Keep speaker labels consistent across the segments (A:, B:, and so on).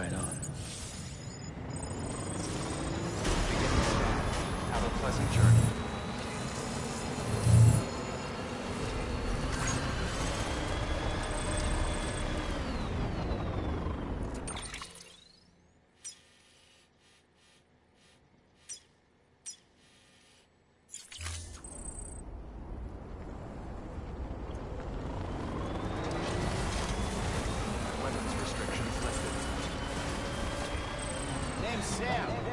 A: right on.
B: Have a pleasant journey. Weapons restrictions lifted.
C: Name's Sam.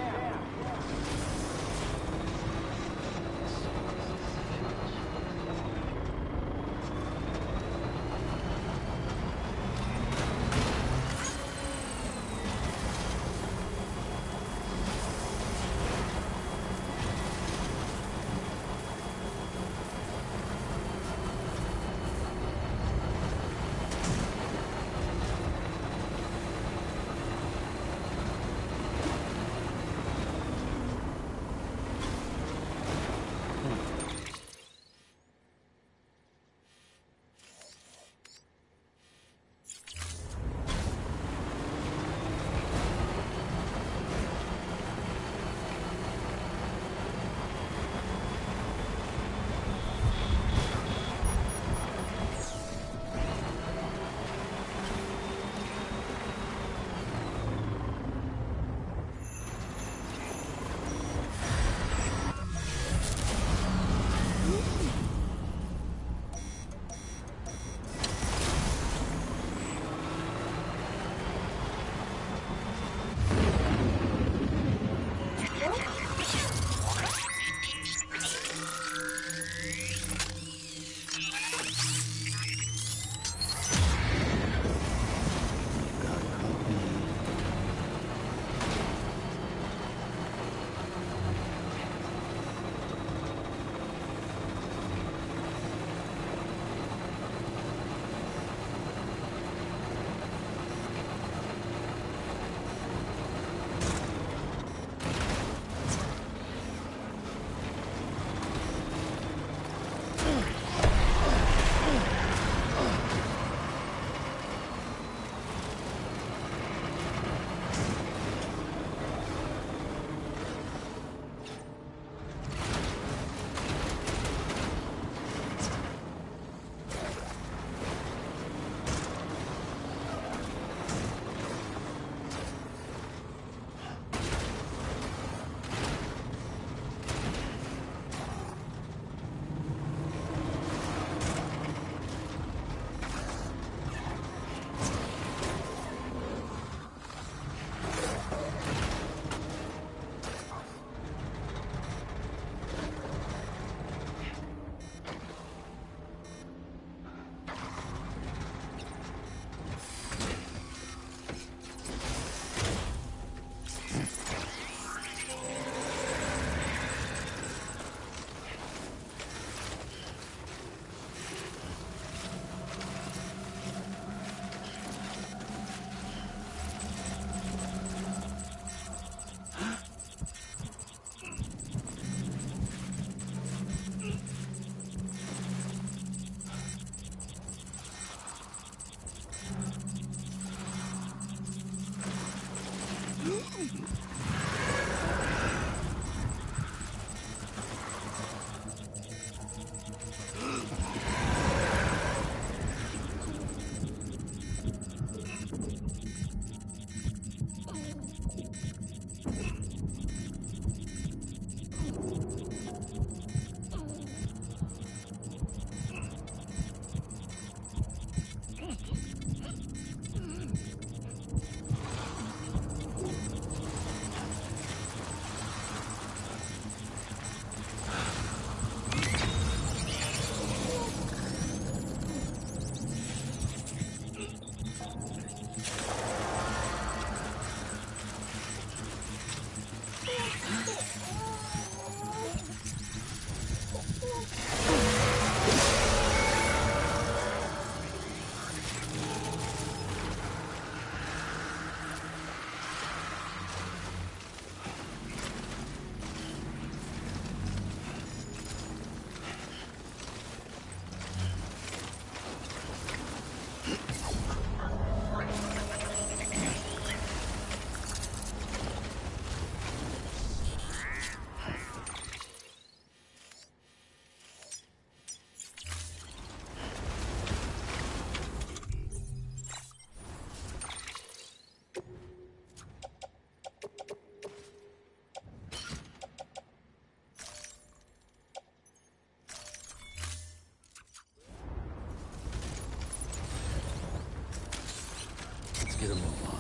A: get a move on.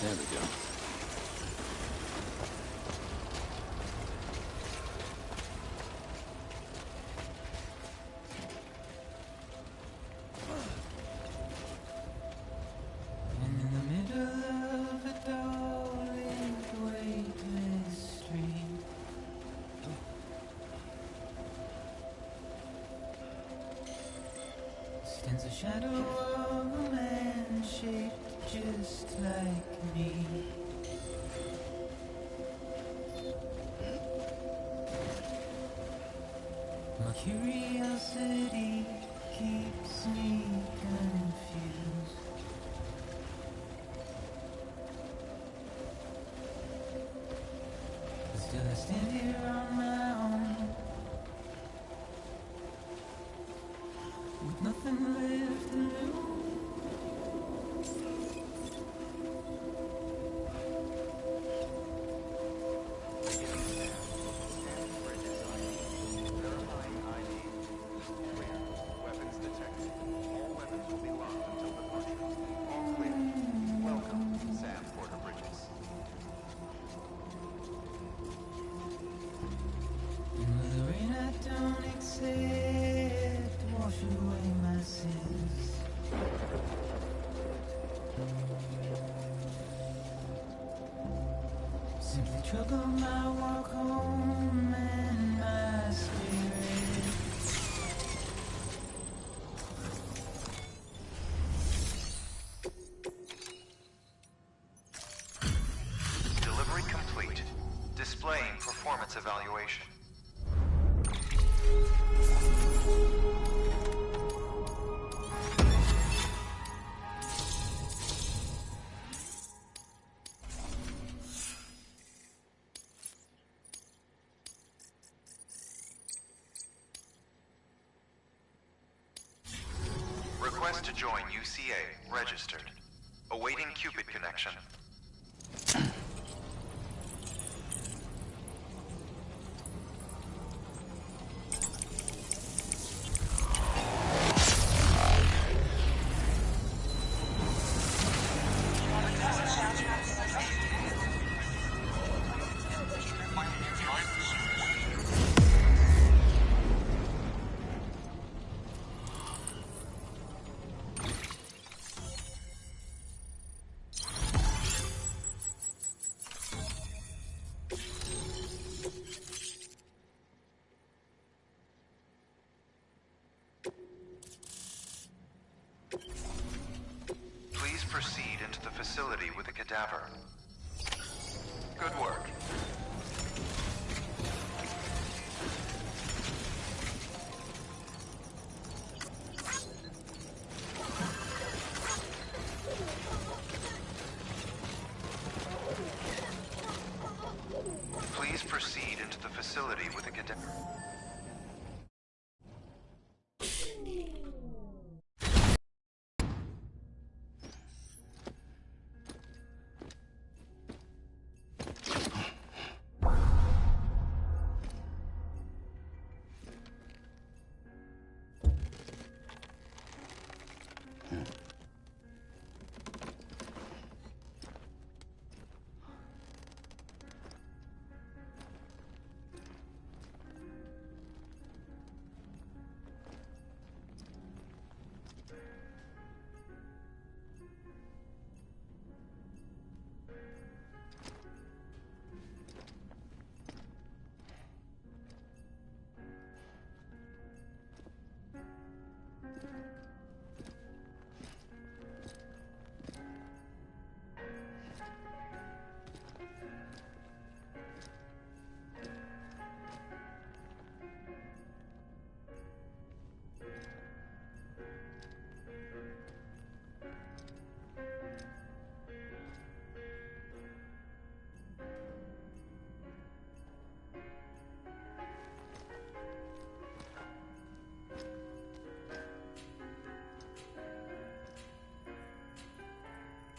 A: There we go.
C: Stands a shadow of a man shaped just like me. My curiosity keeps me confused. But still I stand here on my own, with nothing left to lose.
B: Verifying ID. Clear. Weapons detected. All weapons will be locked until departure. All clear. Welcome, Sam Porter Bridges.
C: And with the rain I don't accept, wash away my sins. Simply trouble my walk home and my spirit.
B: Delivery complete. Displaying performance evaluation. Request to join UCA. Registered. Awaiting Cupid connection. Please proceed into the facility with the cadaver. Good work.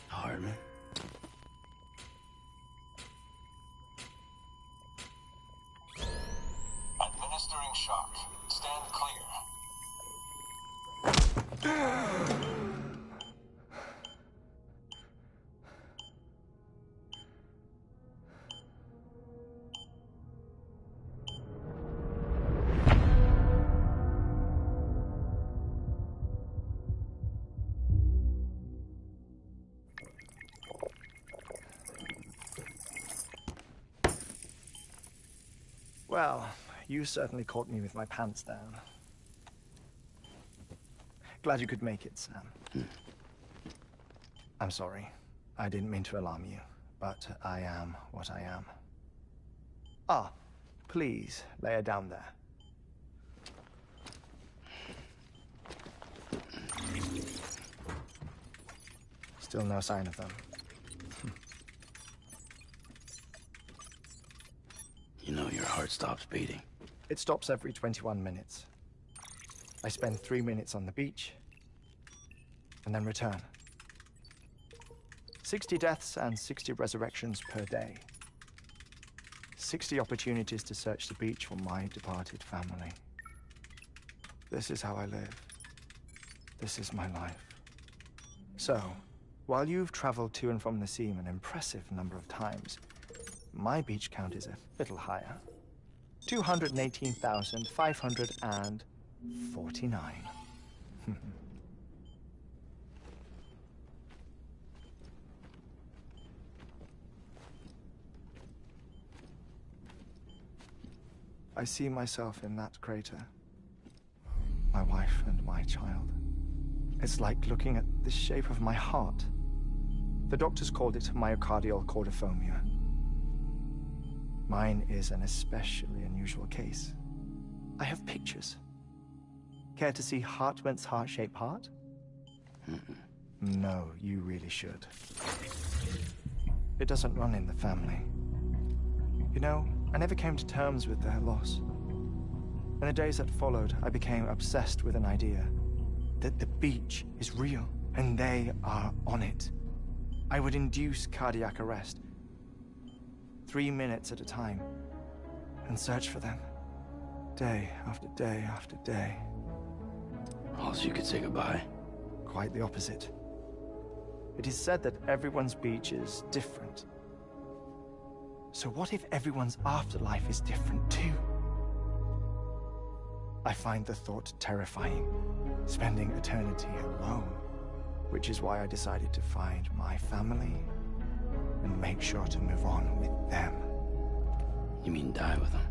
A: Hardman.
D: Administering shock. Stand clear.
E: Well, you certainly caught me with my pants down. Glad you could make it, Sam. I'm sorry. I didn't mean to alarm you, but I am what I am. Ah, please, lay her down there. Still no sign of them.
A: You know your heart stops beating.
E: It stops every 21 minutes. I spend 3 minutes on the beach, and then return. 60 deaths and 60 resurrections per day. 60 opportunities to search the beach for my departed family. This is how I live. This is my life. So, while you've traveled to and from the seam an impressive number of times, my beach count is a little higher. 218,549. I see myself in that crater. My wife and my child. It's like looking at the shape of my heart. The doctors called it myocardial cordiformia. Mine is an especially unusual case. I have pictures. Care to see Hartman's heart-shaped heart? No, you really should. It doesn't run in the family. You know, I never came to terms with their loss. In the days that followed, I became obsessed with an idea that the beach is real, and they are on it. I would induce cardiac arrest, 3 minutes at a time, and search for them, day after day after day.
A: All so you could say goodbye?
E: Quite the opposite. It is said that everyone's beach is different. So what if everyone's afterlife is different too? I find the thought terrifying, spending eternity alone, which is why I decided to find my family and make sure to move on with them.
A: You mean die with them?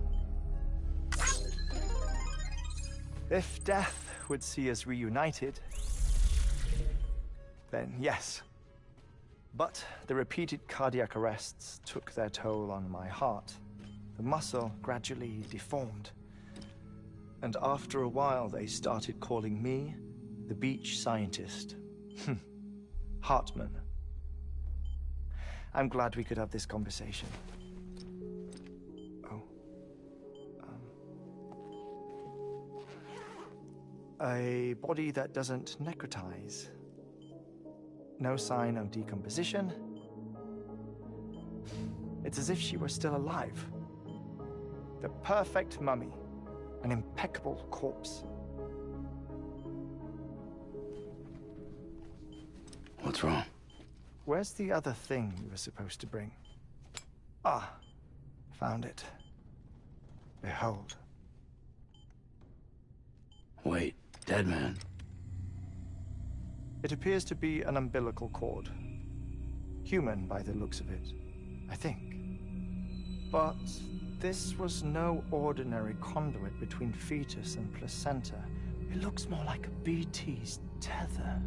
E: If death would see us reunited, then yes. But the repeated cardiac arrests took their toll on my heart. The muscle gradually deformed. And after a while, they started calling me the beach scientist. Hartman. I'm glad we could have this conversation. Oh. A body that doesn't necrotize. No sign of decomposition. It's as if she were still alive. The perfect mummy. An impeccable corpse.
A: What's wrong?
E: Where's the other thing you were supposed to bring? Ah, found it. Behold.
A: Wait, dead man.
E: It appears to be an umbilical cord. Human by the looks of it, I think. But this was no ordinary conduit between fetus and placenta. It looks more like a BT's tether.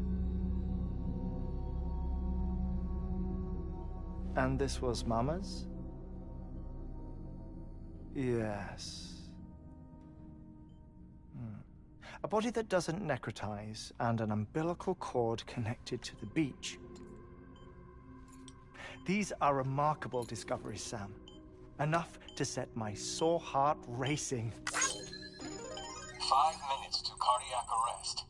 E: And this was Mama's? Yes. A body that doesn't necrotize, and an umbilical cord connected to the beach. These are remarkable discoveries, Sam. Enough to set my sore heart racing.
D: 5 minutes to cardiac arrest.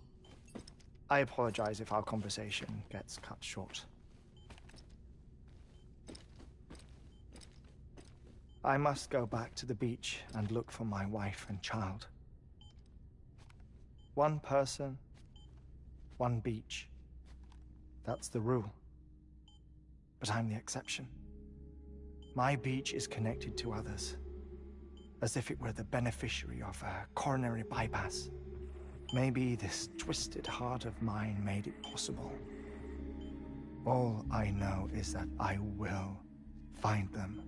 E: I apologize if our conversation gets cut short. I must go back to the beach and look for my wife and child. One person, one beach. That's the rule. But I'm the exception. My beach is connected to others, as if it were the beneficiary of a coronary bypass. Maybe this twisted heart of mine made it possible. All I know is that I will find them.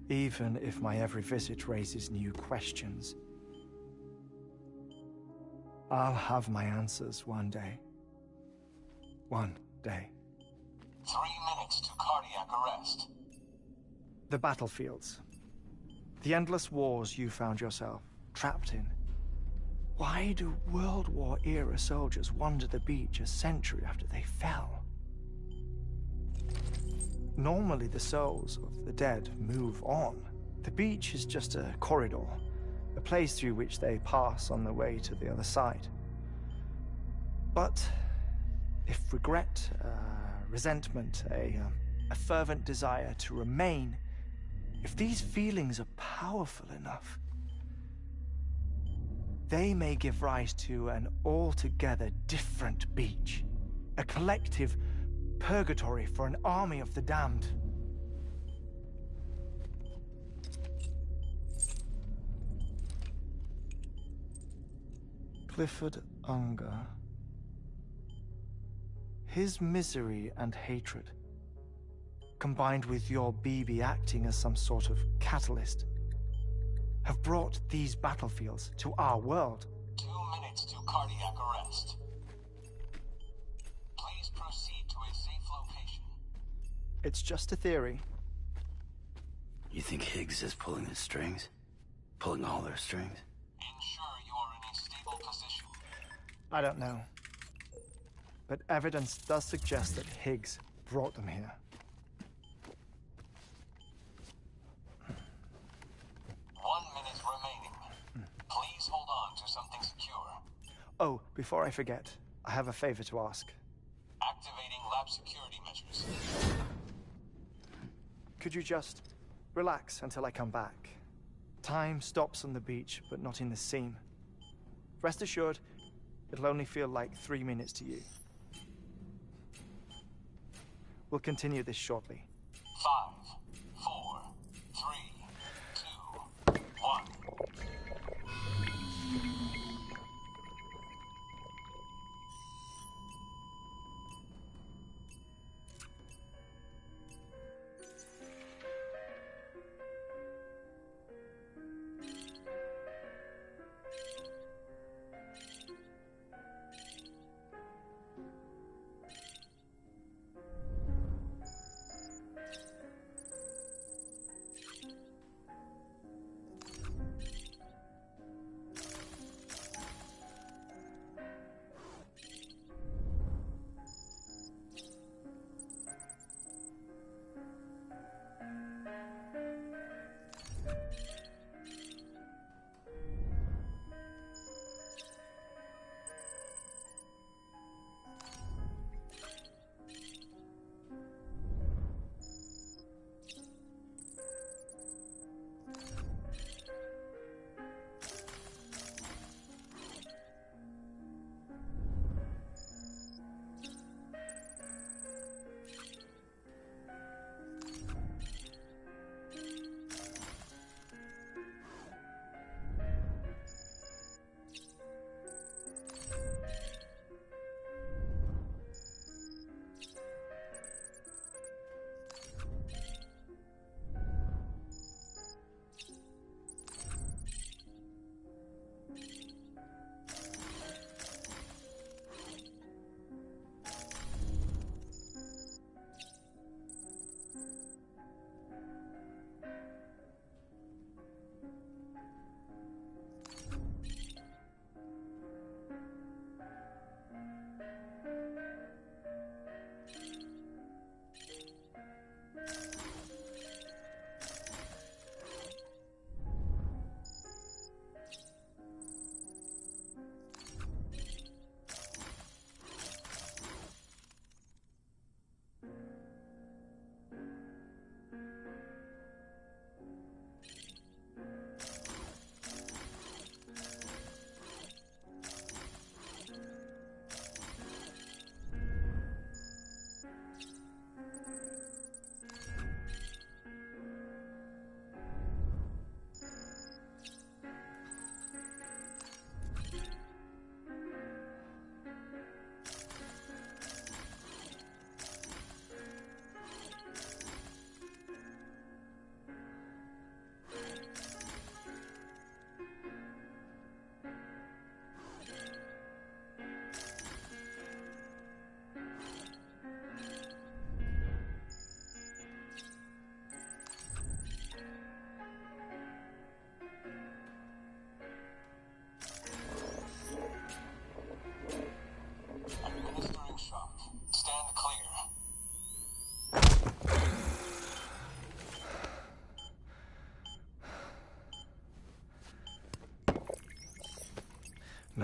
E: Even if my every visit raises new questions, I'll have my answers one day. One day.
D: 3 minutes to cardiac arrest.
E: The battlefields. The endless wars you found yourself trapped in. Why do World War-era soldiers wander the beach a century after they fell? Normally the souls of the dead move on. The beach is just a corridor, a place through which they pass on the way to the other side. But if regret, resentment, a fervent desire to remain, if these feelings are powerful enough, they may give rise to an altogether different beach, a collective purgatory for an army of the damned. Clifford Unger. His misery and hatred, combined with your BB acting as some sort of catalyst, have brought these battlefields to our world.
D: 2 minutes to cardiac arrest. Please proceed to a safe location.
E: It's just a theory.
A: You think Higgs is pulling the strings? Pulling all their strings?
D: Ensure you are in a stable position.
E: I don't know. But evidence does suggest that Higgs brought them here.
D: 1 minute remaining. Please hold on to something secure.
E: Oh, before I forget, I have a favor to ask.
D: Activating lab security measures.
E: Could you just relax until I come back? Time stops on the beach, but not in the scene. Rest assured, it'll only feel like 3 minutes to you. We'll continue this shortly.
D: 5, 4, 3, 2, 1.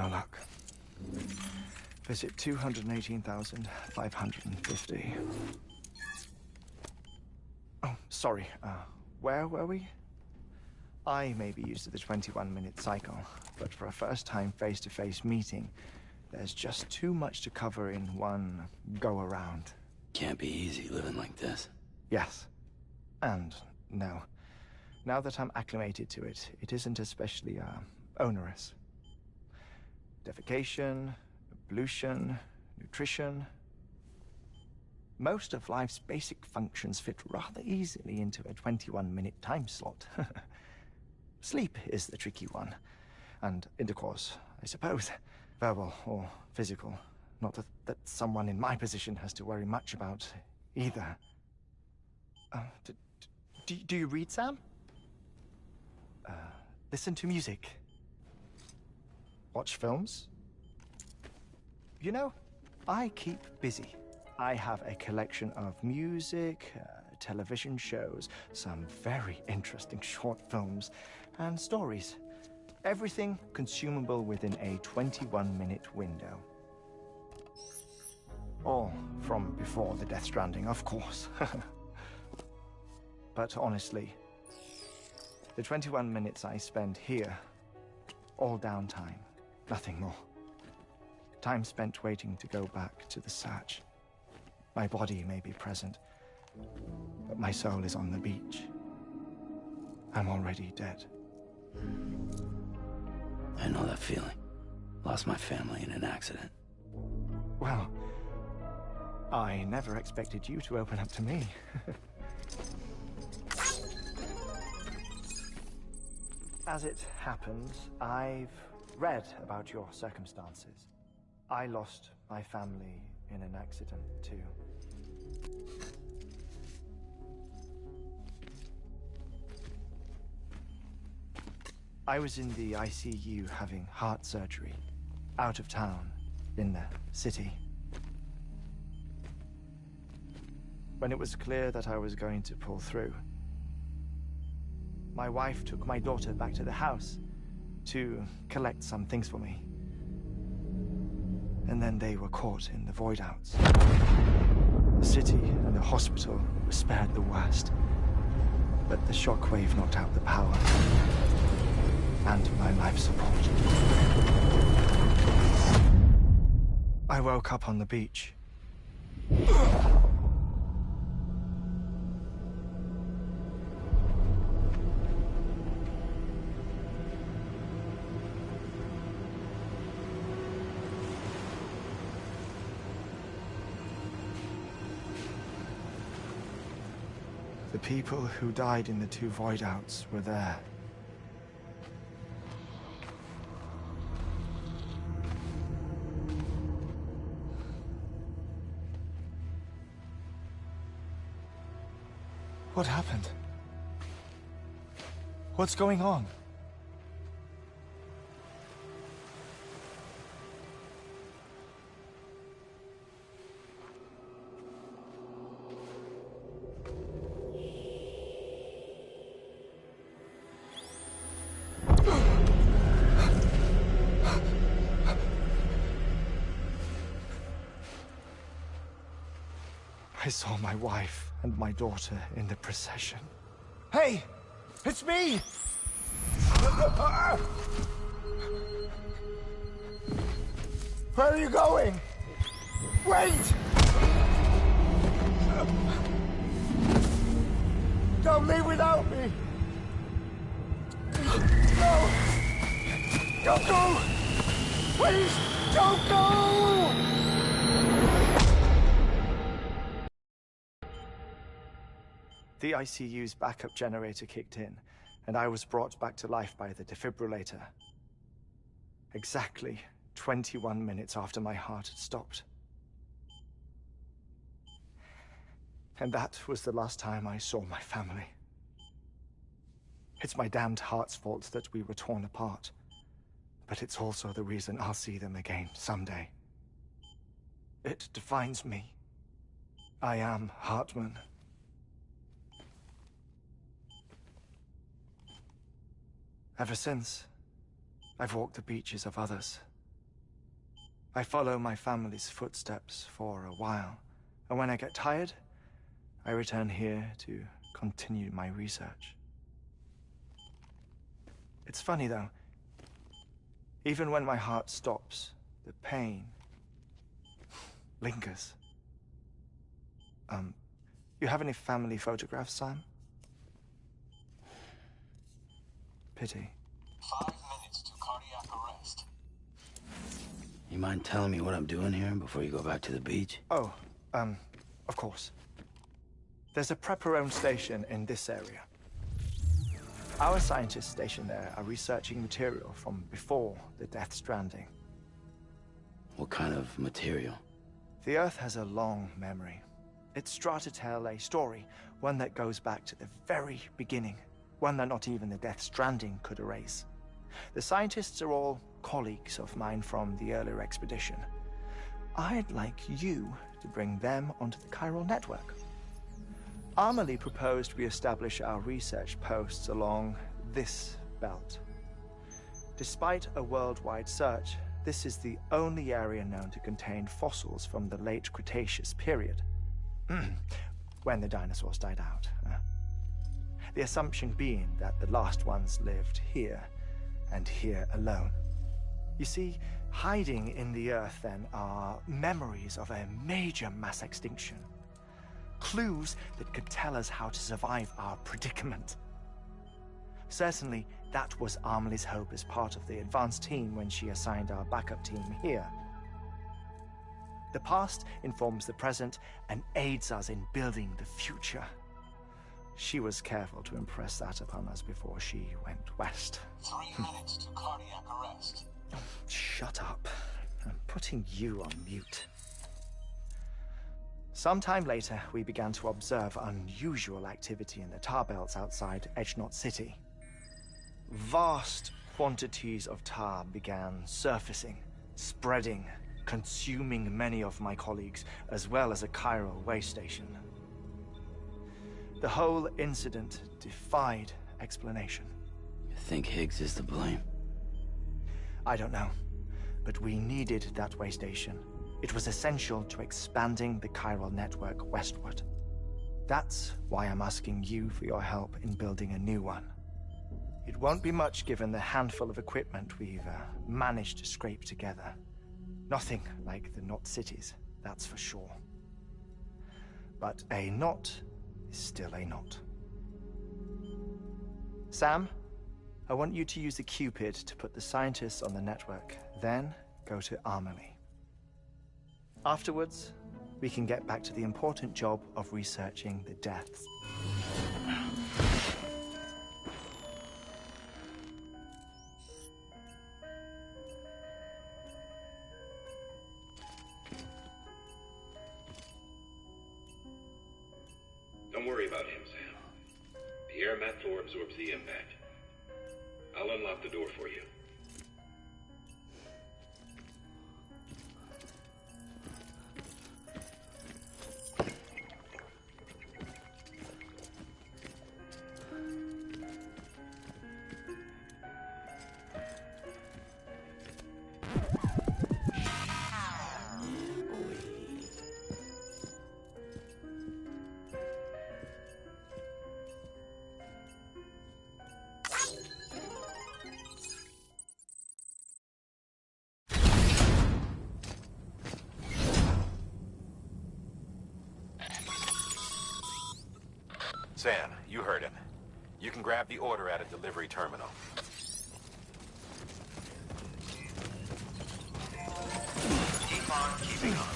E: No luck. Visit 218,550. Oh, sorry. Where were we? I may be used to the 21-minute cycle, but for a first-time face-to-face meeting, there's just too much to cover in one go-around.
A: Can't be easy living like this.
E: Yes. And no. Now that I'm acclimated to it, it isn't especially, onerous. Defecation, pollution, nutrition. Most of life's basic functions fit rather easily into a 21-minute time slot. Sleep is the tricky one. And intercourse, I suppose. Verbal or physical. Not that someone in my position has to worry much about either. Do you read, Sam? Listen to music. Watch films? You know, I keep busy. I have a collection of music, television shows, some very interesting short films, and stories. Everything consumable within a 21-minute window. All from before the Death Stranding, of course. But honestly, the 21 minutes I spend here, all downtime, nothing more. Time spent waiting to go back to the search. My body may be present, but my soul is on the beach. I'm already dead.
A: I know that feeling. Lost my family in an accident.
E: Well, I never expected you to open up to me. As it happens, I've read about your circumstances. I lost my family in an accident, too. I was in the ICU having heart surgery, out of town, in the city. When it was clear that I was going to pull through, my wife took my daughter back to the house to collect some things for me. And then they were caught in the void outs. The city and the hospital were spared the worst, but the shockwave knocked out the power and my life support. I woke up on the beach. The people who died in the two void outs were there. What happened? What's going on? I saw my wife and my daughter in the procession. Hey! It's me! Where are you going? Wait! Don't leave without me! No! Don't go! Please, don't go! The ICU's backup generator kicked in, and I was brought back to life by the defibrillator. Exactly 21 minutes after my heart had stopped. And that was the last time I saw my family. It's my damned heart's fault that we were torn apart, but it's also the reason I'll see them again someday. It defines me. I am Hartman. Ever since, I've walked the beaches of others I follow my family's footsteps for a while, and when I get tired, I return here to continue my research. It's funny though, even when my heart stops, the pain lingers. You have any family photographs, Sam? Pity.
D: 5 minutes to cardiac arrest.
A: You mind telling me what I'm doing here before you go back to the beach?
E: Oh, of course. There's a prepper-owned station in this area. Our scientists stationed there are researching material from before the Death Stranding.
A: What kind of material?
E: The Earth has a long memory. It's trying to tell a story, one that goes back to the very beginning, one that not even the Death Stranding could erase. The scientists are all colleagues of mine from the earlier expedition. I'd like you to bring them onto the chiral network. Amelie proposed we establish our research posts along this belt. Despite a worldwide search, this is the only area known to contain fossils from the late Cretaceous period. When the dinosaurs died out. The assumption being that the last ones lived here, and here alone. You see, hiding in the Earth then are memories of a major mass extinction. Clues that could tell us how to survive our predicament. Certainly, that was Amelie's hope as part of the advanced team when she assigned our backup team here. The past informs the present and aids us in building the future. She was careful to impress that upon us before she went west.
D: 3 minutes to cardiac arrest.
E: Shut up. I'm putting you on mute. Sometime later, we began to observe unusual activity in the tar belts outside Edgenot City. Vast quantities of tar began surfacing, spreading, consuming many of my colleagues, as well as a chiral way station. The whole incident defied explanation.
A: You think Higgs is to blame?
E: I don't know, but we needed that way station. It was essential to expanding the chiral network westward. That's why I'm asking you for your help in building a new one. It won't be much given the handful of equipment we've managed to scrape together. Nothing like the knot cities, that's for sure. But a knot is still a knot. Sam, I want you to use the Cupid to put the scientists on the network, then go to Amelie. Afterwards, we can get back to the important job of researching the deaths.
F: Don't worry about him, Sam. The air mat floor absorbs the impact. I'll unlock the door for you.
B: Sam, you heard him. You can grab the order at a delivery terminal.
F: Keep on keeping on.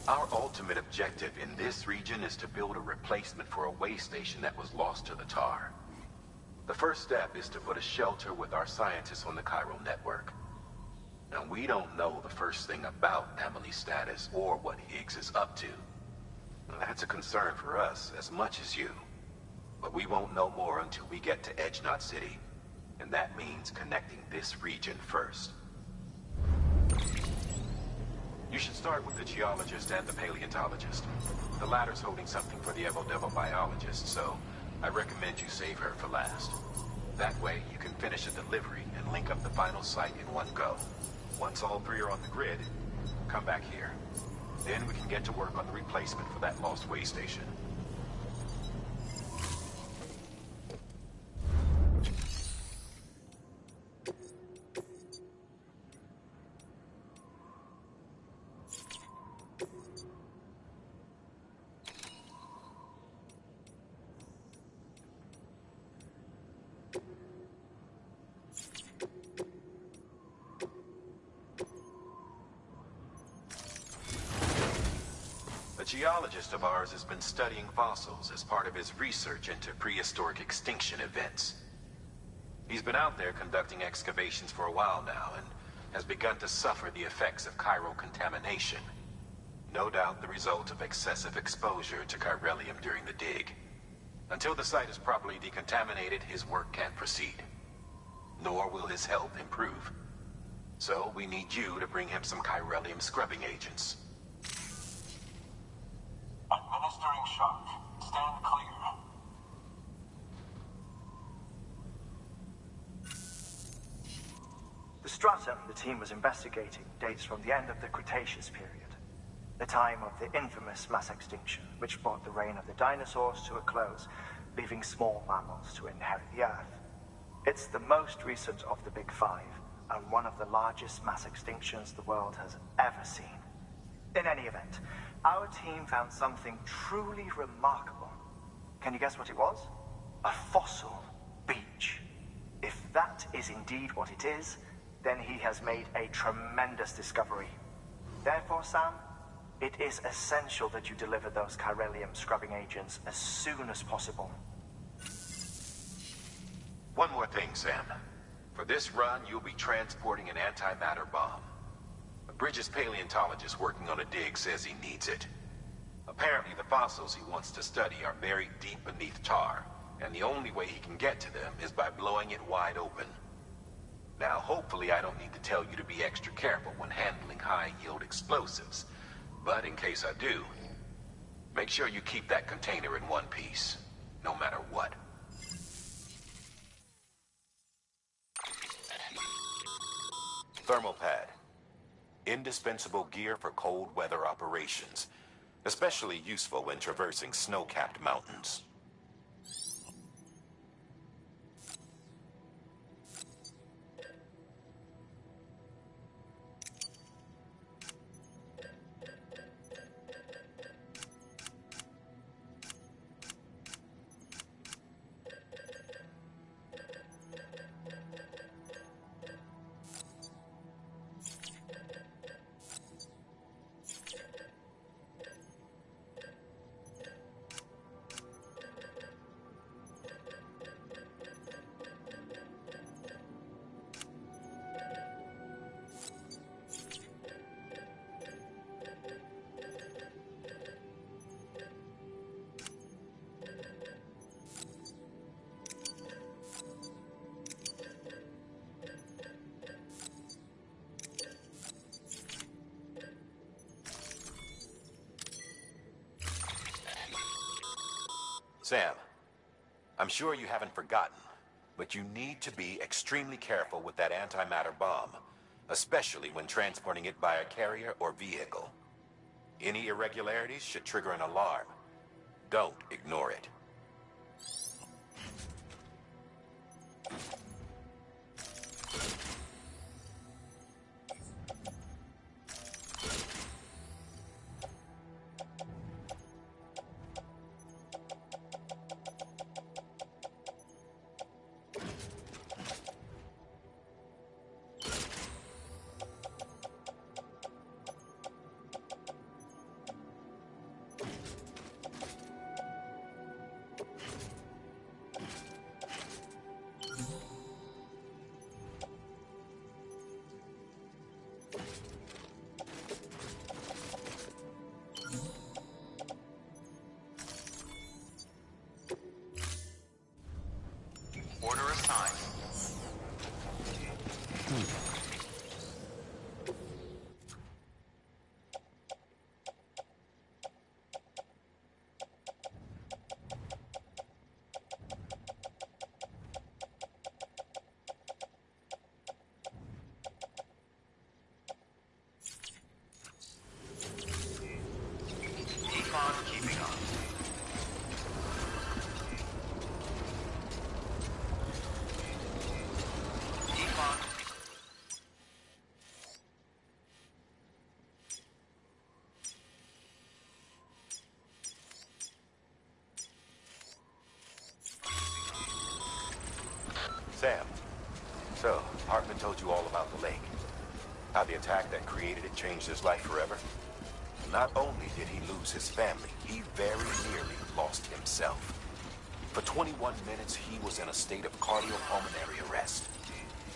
B: Our ultimate objective in this region is to build a replacement for a way station that was lost to the tar. The first step is to put a shelter with our scientists on the chiral network. Now, we don't know the first thing about Amelie's status or what Higgs is up to. That's a concern for us as much as you. But we won't know more until we get to Edgenot City. And that means connecting this region first. You should start with the geologist and the paleontologist. The latter's holding something for the Evo biologist, so I recommend you save her for last. That way, you can finish a delivery and link up the final site in one go. Once all three are on the grid, come back here. Then we can get to work on the replacement for that lost way station. A geologist of ours has been studying fossils as part of his research into prehistoric extinction events. He's been out there conducting excavations for a while now and has begun to suffer the effects of chiral contamination. No doubt the result of excessive exposure to chiralium during the dig. Until the site is properly decontaminated, his work can't proceed. Nor will his health improve. So we need you to bring him some chiralium scrubbing agents.
D: Administering shock. Stand clear.
E: The stratum the team was investigating dates from the end of the Cretaceous period, the time of the infamous mass extinction, which brought the reign of the dinosaurs to a close, leaving small mammals to inherit the Earth. It's the most recent of the Big Five, and one of the largest mass extinctions the world has ever seen. In any event, our team found something truly remarkable. Can you guess what it was? A fossil beach. If that is indeed what it is, then he has made a tremendous discovery. Therefore, Sam, it is essential that you deliver those chiralium scrubbing agents as soon as possible.
B: One more thing, Sam. For this run, you'll be transporting an antimatter bomb. Bridges' paleontologist working on a dig says he needs it. Apparently, the fossils he wants to study are buried deep beneath tar, and the only way he can get to them is by blowing it wide open. Now, hopefully I don't need to tell you to be extra careful when handling high-yield explosives, but in case I do, make sure you keep that container in one piece, no matter what. Thermal pad. Indispensable gear for cold weather operations, especially useful when traversing snow-capped mountains. Sam, I'm sure you haven't forgotten, but you need to be extremely careful with that antimatter bomb, especially when transporting it by a carrier or vehicle. Any irregularities should trigger an alarm. Don't ignore it. attack that created it changed his life forever? Not only did he lose his family, he very nearly lost himself. For 21 minutes, he was in a state of cardiopulmonary arrest.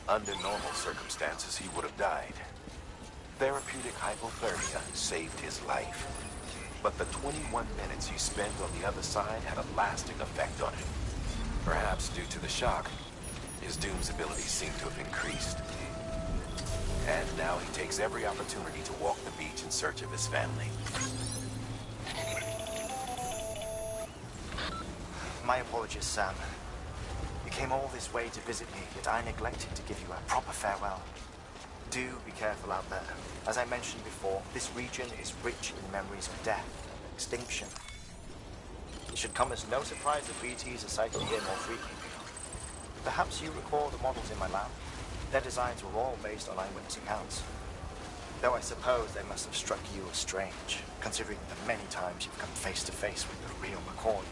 B: Under normal circumstances, he would have died. Therapeutic hypothermia saved his life. But the 21 minutes he spent on the other side had a lasting effect on him. Perhaps due to the shock, his Doom's abilities seem to have increased. And now he takes every opportunity to walk the beach in search of his family.
E: My apologies, Sam. You came all this way to visit me, yet I neglected to give you a proper farewell. Do be careful out there. As I mentioned before, this region is rich in memories of death and extinction. It should come as no surprise that BTs are sighted here more frequently. Perhaps you recall the models in my lab? Their designs were all based on eyewitness accounts. Though I suppose they must have struck you as strange, considering the many times you've come face to face with the real McCoy.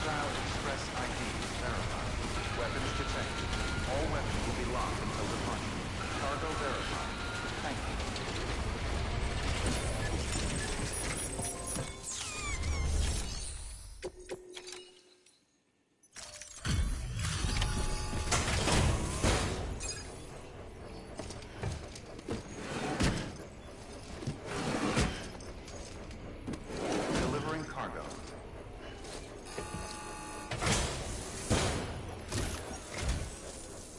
G: Fragile Express ID verified. Weapons detected. All weapons will be locked until departure. Cargo verified. Thank you. Delivering cargo.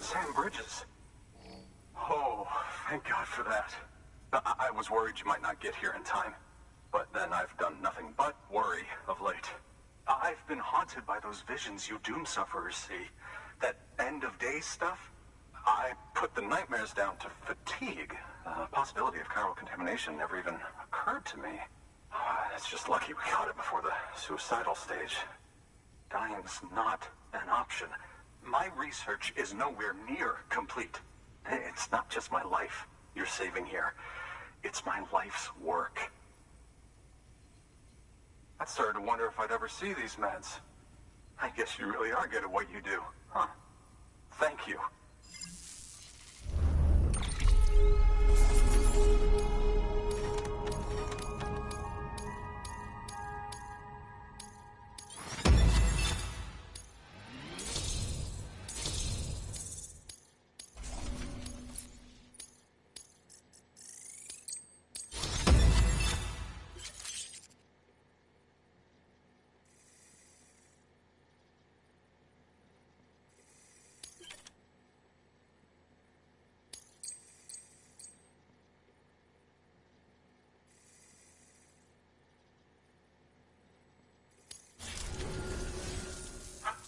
H: Sam Bridges. Oh, thank God for that. I was worried you might not get here in time. But then I've done nothing but worry of late. I've been haunted by those visions you doom sufferers see. That end of days stuff. I put the nightmares down to fatigue. The possibility of chiral contamination never even occurred to me. It's just lucky we caught it before the suicidal stage. Dying's not an option. My research is nowhere near complete. It's not just my life you're saving here. It's my life's work. I started to wonder if I'd ever see these meds. I guess you really are good at what you do, huh? Thank you.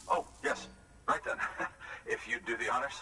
H: Oh, yes. Right then. If you'd do the honors.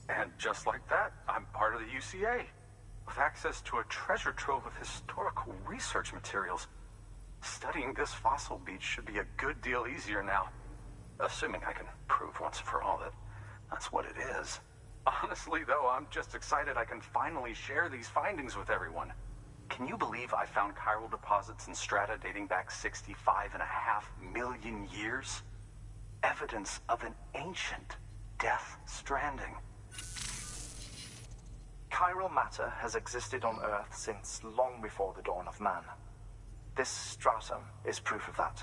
H: And just like that, I'm part of the UCA, with access to a treasure trove of historical research materials. Studying this fossil beach should be a good deal easier now, assuming I can prove once and for all that that's what it is. Honestly, though, I'm just excited I can finally share these findings with everyone. Can you believe I found chiral deposits in strata dating back 65.5 million years? Evidence of an ancient Death Stranding.
E: Chiral matter has existed on Earth since long before the dawn of man. This stratum is proof of that.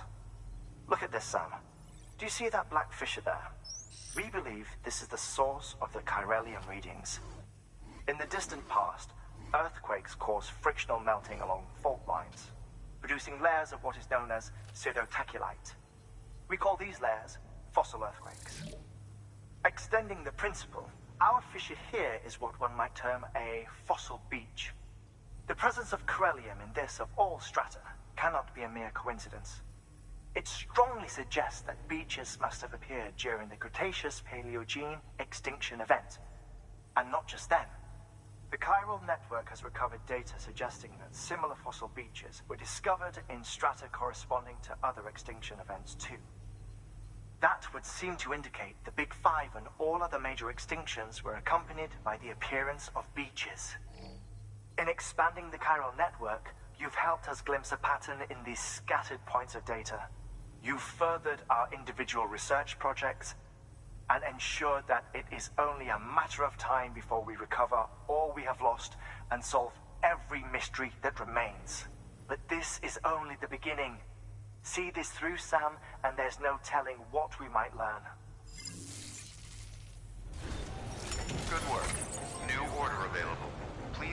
E: Look at this, Sam. Do you see that black fissure there? We believe this is the source of the chiralium readings. In the distant past, earthquakes caused frictional melting along fault lines, producing layers of what is known as pseudotaculite. We call these layers fossil earthquakes. Extending the principle, our fissure here is what one might term a fossil beach. The presence of chiralium in this of all strata cannot be a mere coincidence. It strongly suggests that beaches must have appeared during the Cretaceous-Paleogene extinction event. And not just then. The chiral network has recovered data suggesting that similar fossil beaches were discovered in strata corresponding to other extinction events too. That would seem to indicate the Big Five and all other major extinctions were accompanied by the appearance of beaches. In expanding the chiral network, you've helped us glimpse a pattern in these scattered points of data. You've furthered our individual research projects and ensured that it is only a matter of time before we recover all we have lost and solve every mystery that remains. But this is only the beginning. See this through, Sam, and there's no telling what we might learn.
G: Good work. New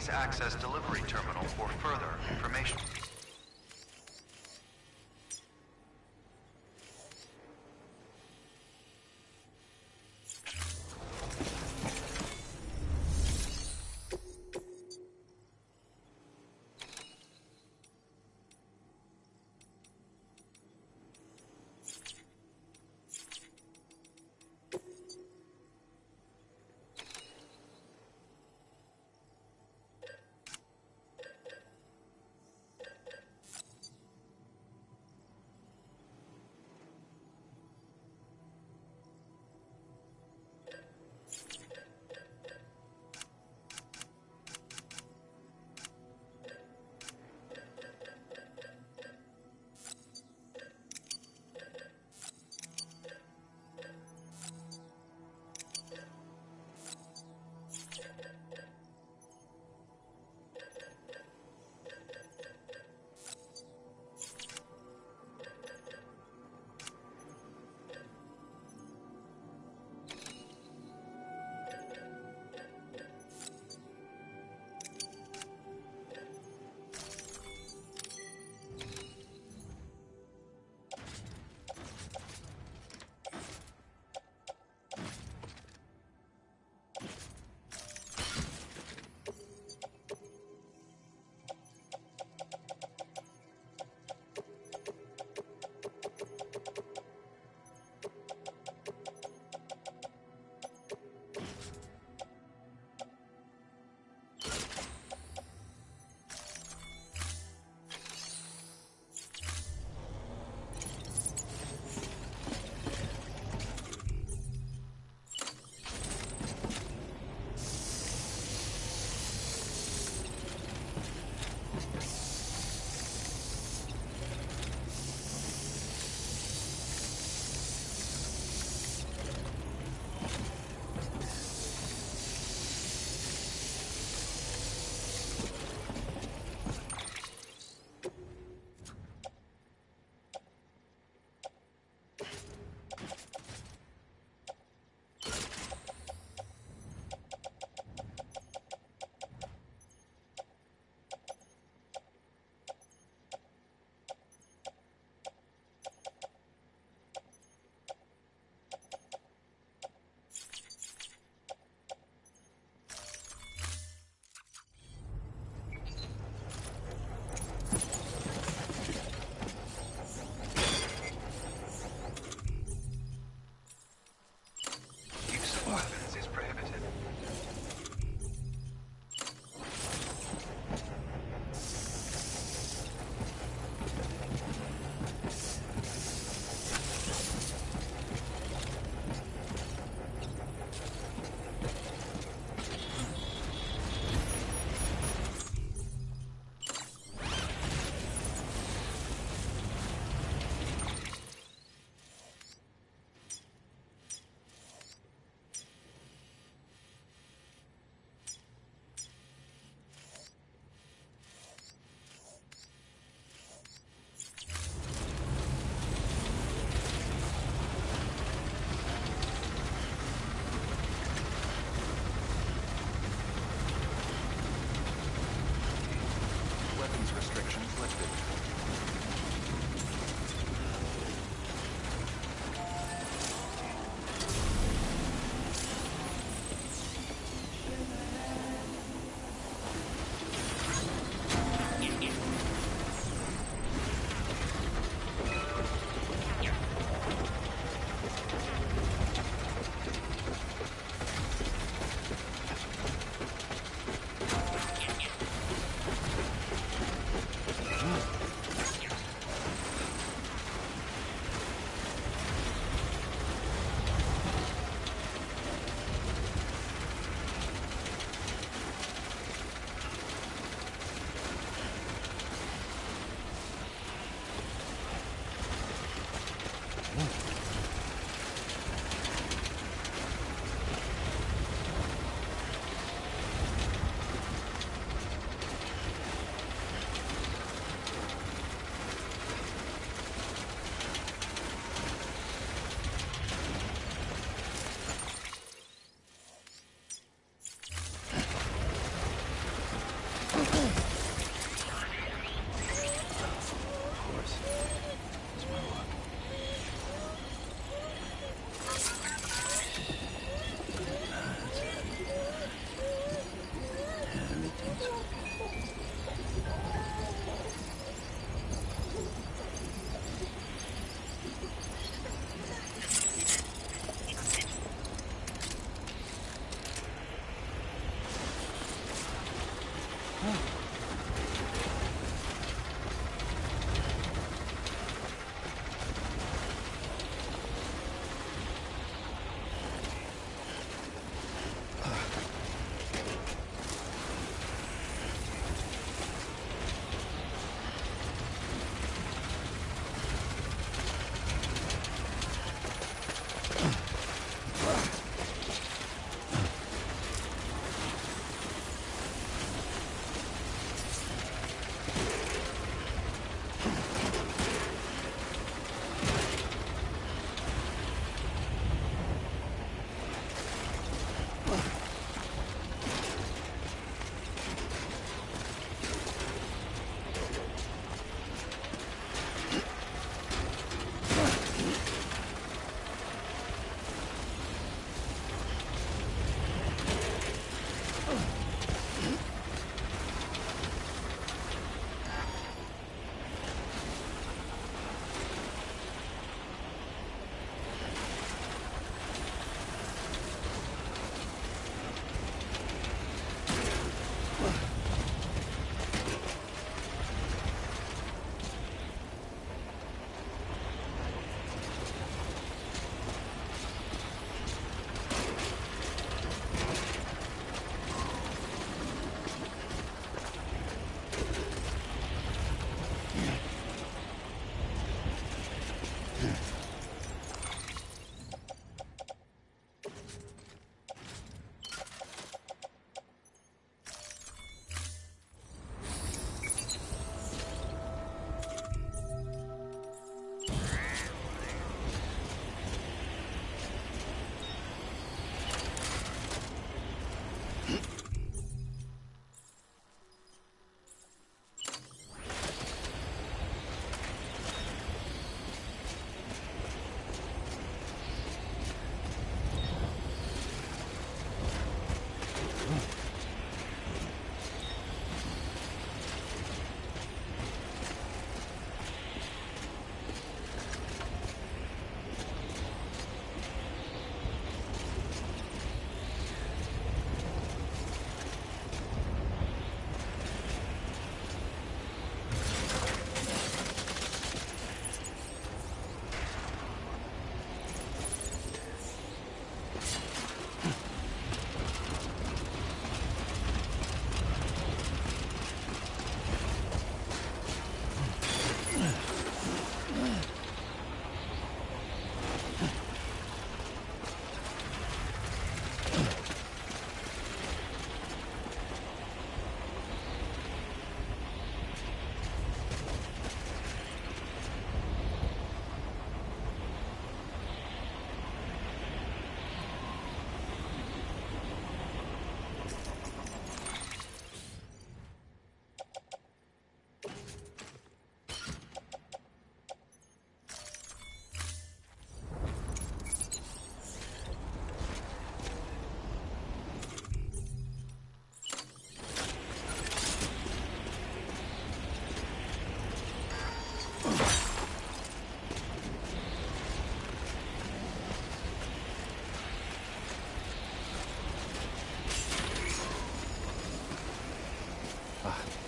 G: Please access delivery terminal for further information.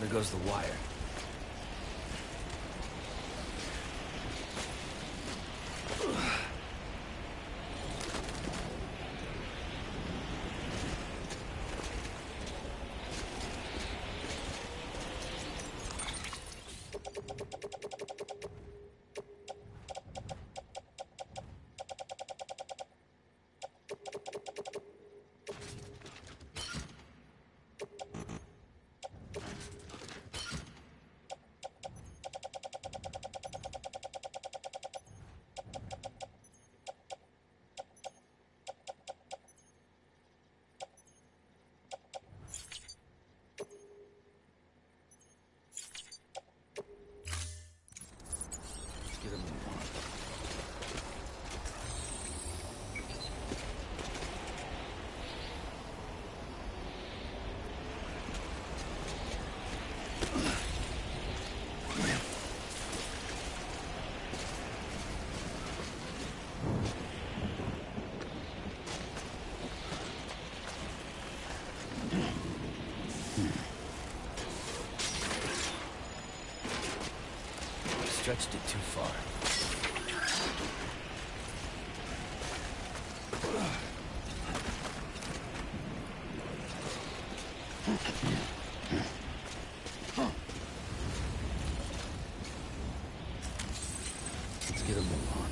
A: There goes the wire. Get him in one. stretched it too far. Let's get a move on.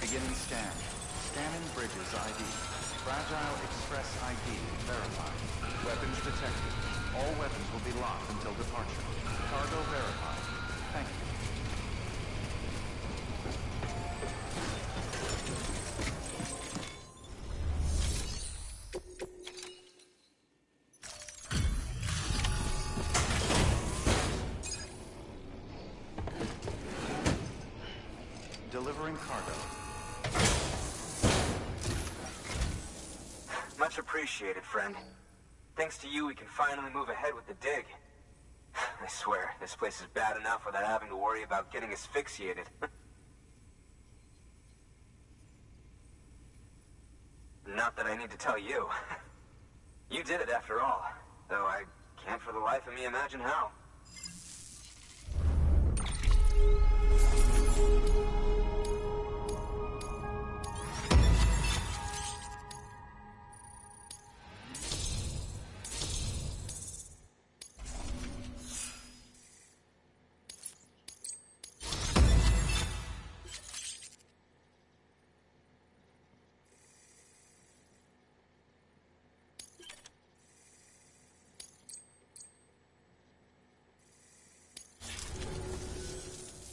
G: Beginning scan. Scanning bridges ID. Fragile Express ID verified. Weapons detected. All weapons will be locked until departure. Cargo verified. Thank you. Delivering cargo.
I: Much appreciated, friend. Thanks to you, we can finally move ahead with the dig. I swear, this place is bad enough without having to worry about getting asphyxiated. Not that I need to tell you. You did it after all, though I can't for the life of me imagine how.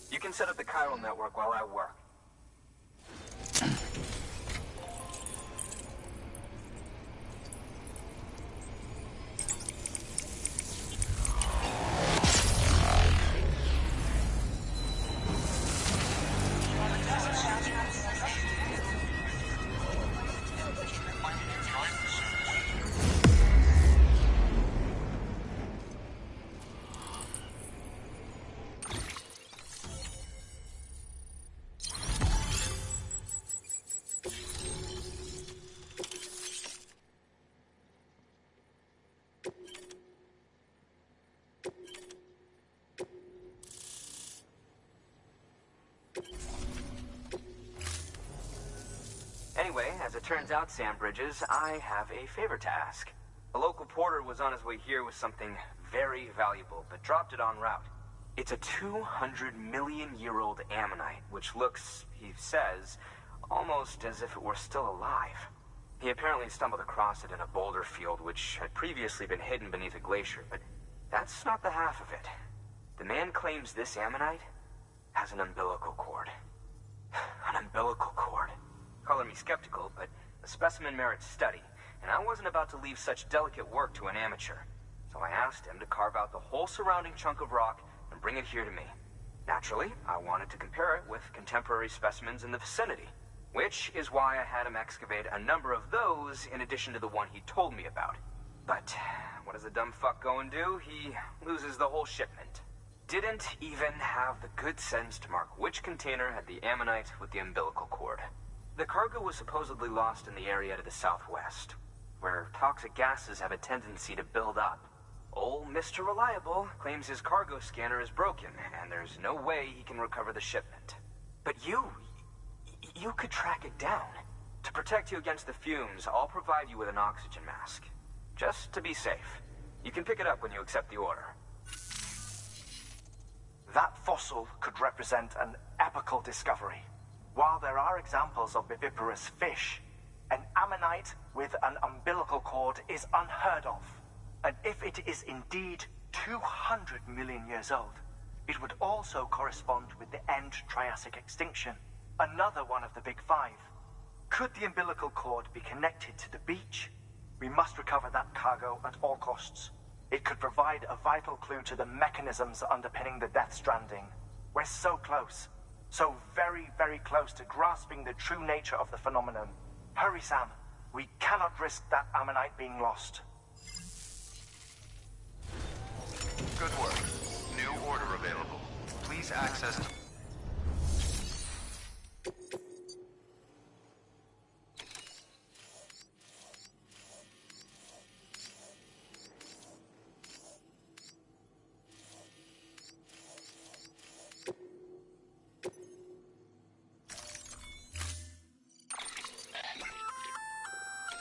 I: You can set up the chiral network while I work. Turns out, Sam Bridges, I have a favor to ask. A local porter was on his way here with something very valuable, but dropped it en route. It's a 200-million-year-old ammonite, which looks, he says, almost as if it were still alive. He apparently stumbled across it in a boulder field which had previously been hidden beneath a glacier, but that's not the half of it. The man claims this ammonite has an umbilical cord. An umbilical cord. Color me skeptical, but the specimen merits study, and I wasn't about to leave such delicate work to an amateur. So I asked him to carve out the whole surrounding chunk of rock and bring it here to me. Naturally, I wanted to compare it with contemporary specimens in the vicinity, which is why I had him excavate a number of those in addition to the one he told me about. But what does the dumb fuck go and do? He loses the whole shipment. Didn't even have the good sense to mark which container had the ammonite with the umbilical cord. The cargo was supposedly lost in the area to the southwest, where toxic gases have a tendency to build up. Old Mr. Reliable claims his cargo scanner is broken, and there's no way he can recover the shipment. But you could track it down. To protect you against the fumes, I'll provide you with an oxygen mask. Just to be safe. You can pick it up when you accept the order.
E: That fossil could represent an epochal discovery. While there are examples of viviparous fish, an ammonite with an umbilical cord is unheard of. And if it is indeed 200 million years old, it would also correspond with the end Triassic extinction, another one of the big five. Could the umbilical cord be connected to the beach? We must recover that cargo at all costs. It could provide a vital clue to the mechanisms underpinning the Death Stranding. We're so close. So very, very close to grasping the true nature of the phenomenon. Hurry, Sam. We cannot risk that ammonite being lost.
G: Good work. New order available. Please access...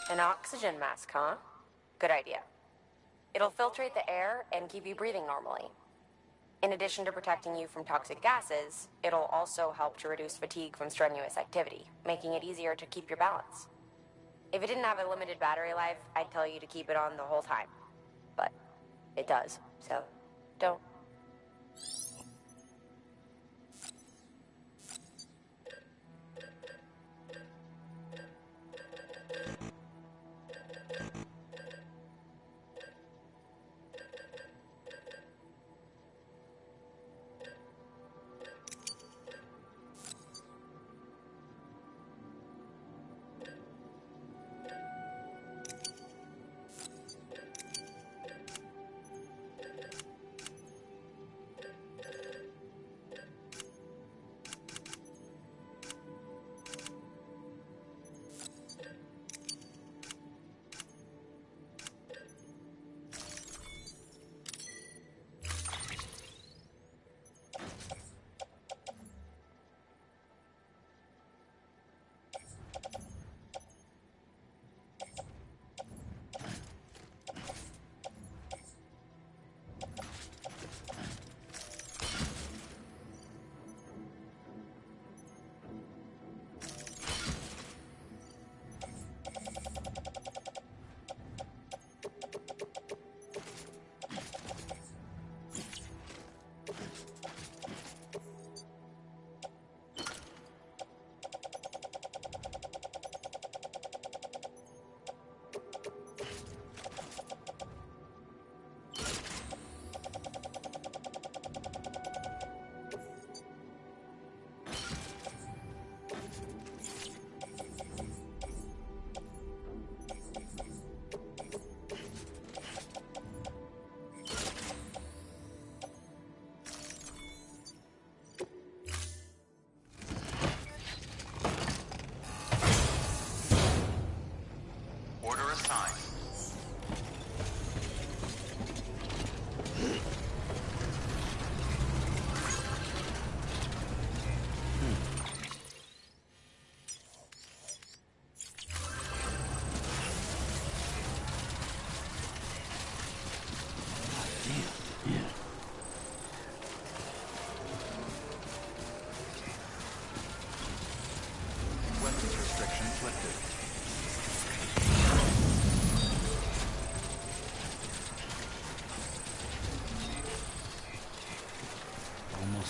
J: An oxygen mask, huh? Good idea. It'll filtrate the air and keep you breathing normally. In addition to protecting you from toxic gases, it'll also help to reduce fatigue from strenuous activity, making it easier to keep your balance. If it didn't have a limited battery life, I'd tell you to keep it on the whole time. But it does, so don't.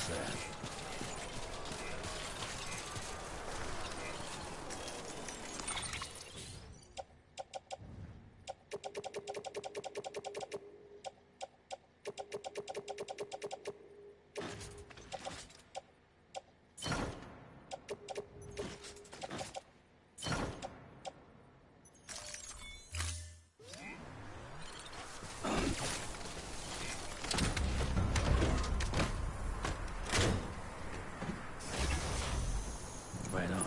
A: What's that? Right on.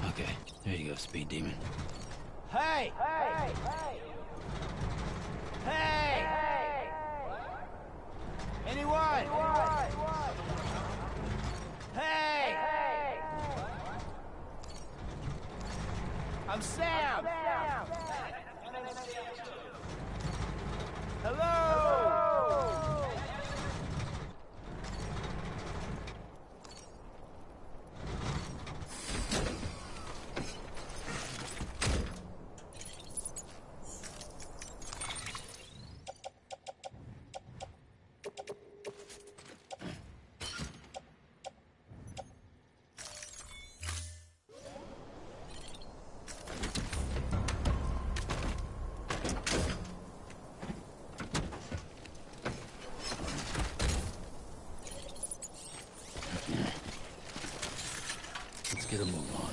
A: Okay, there you go, speed demon.
K: Hey! Hey! Hey! Hey! Anyone? Hey! I'm Sam! Hello!
A: Let's get a move on.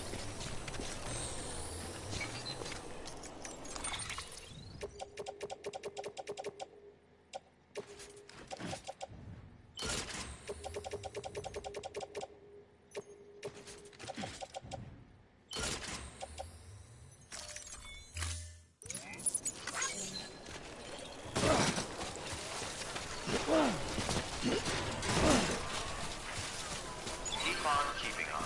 G: Keep on keeping on.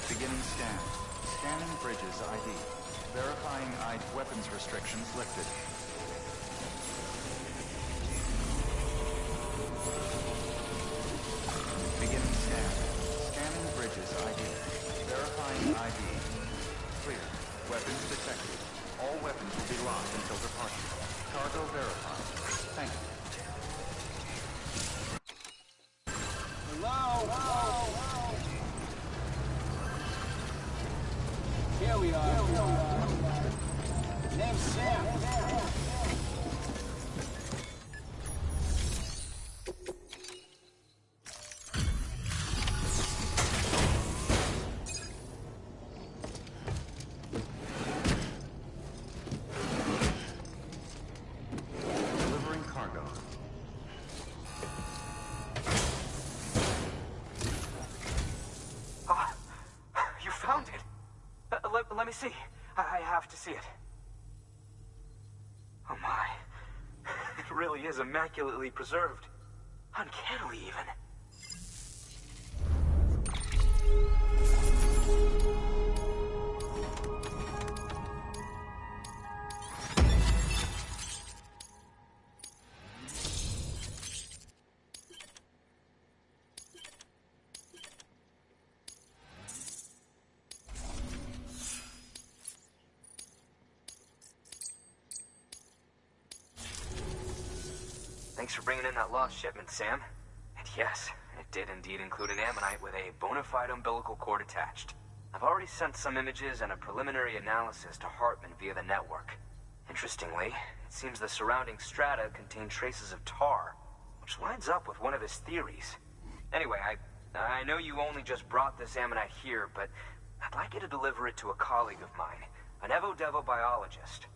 G: Beginning scan. Scanning bridges ID. Verifying ID weapons restrictions lifted. Beginning scan. Scanning bridges ID. Verifying ID. Clear. Weapons detected. All weapons will be locked until departure. Cargo verified. Thank you.
K: Hello? Here we are. Name's Sam.
G: Delivering cargo.
I: You found it. Let me see. I have to see it. Oh my. It really is immaculately preserved. Uncannily even. Thanks for bringing in that lost shipment, Sam. And yes, it did indeed include an ammonite with a bona fide umbilical cord attached. I've already sent some images and a preliminary analysis to Hartman via the network. Interestingly, it seems the surrounding strata contain traces of tar, which lines up with one of his theories. Anyway, I know you only just brought this ammonite here, but I'd like you to deliver it to a colleague of mine, an Evo-Devo biologist.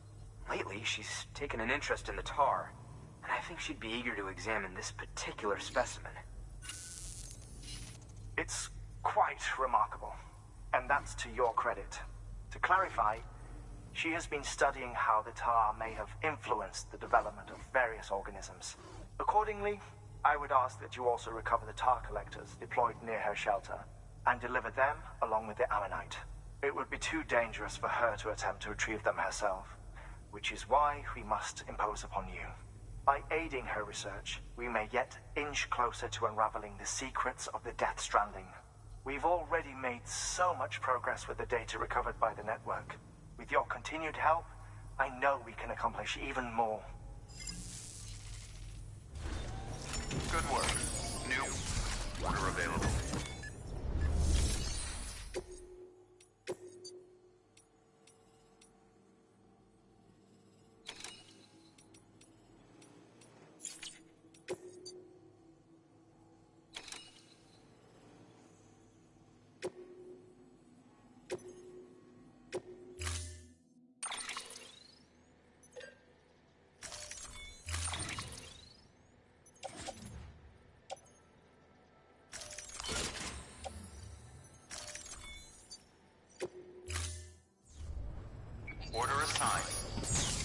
I: Lately, she's taken an interest in the tar, and I think she'd be eager to examine this particular specimen.
E: It's quite remarkable, and that's to your credit. To clarify, she has been studying how the tar may have influenced the development of various organisms. Accordingly, I would ask that you also recover the tar collectors deployed near her shelter and deliver them along with the ammonite. It would be too dangerous for her to attempt to retrieve them herself, which is why we must impose upon you. By aiding her research, we may yet inch closer to unraveling the secrets of the Death Stranding. We've already made so much progress with the data recovered by the network. With your continued help, I know we can accomplish even more.
G: Good work. New order available. Order assigned.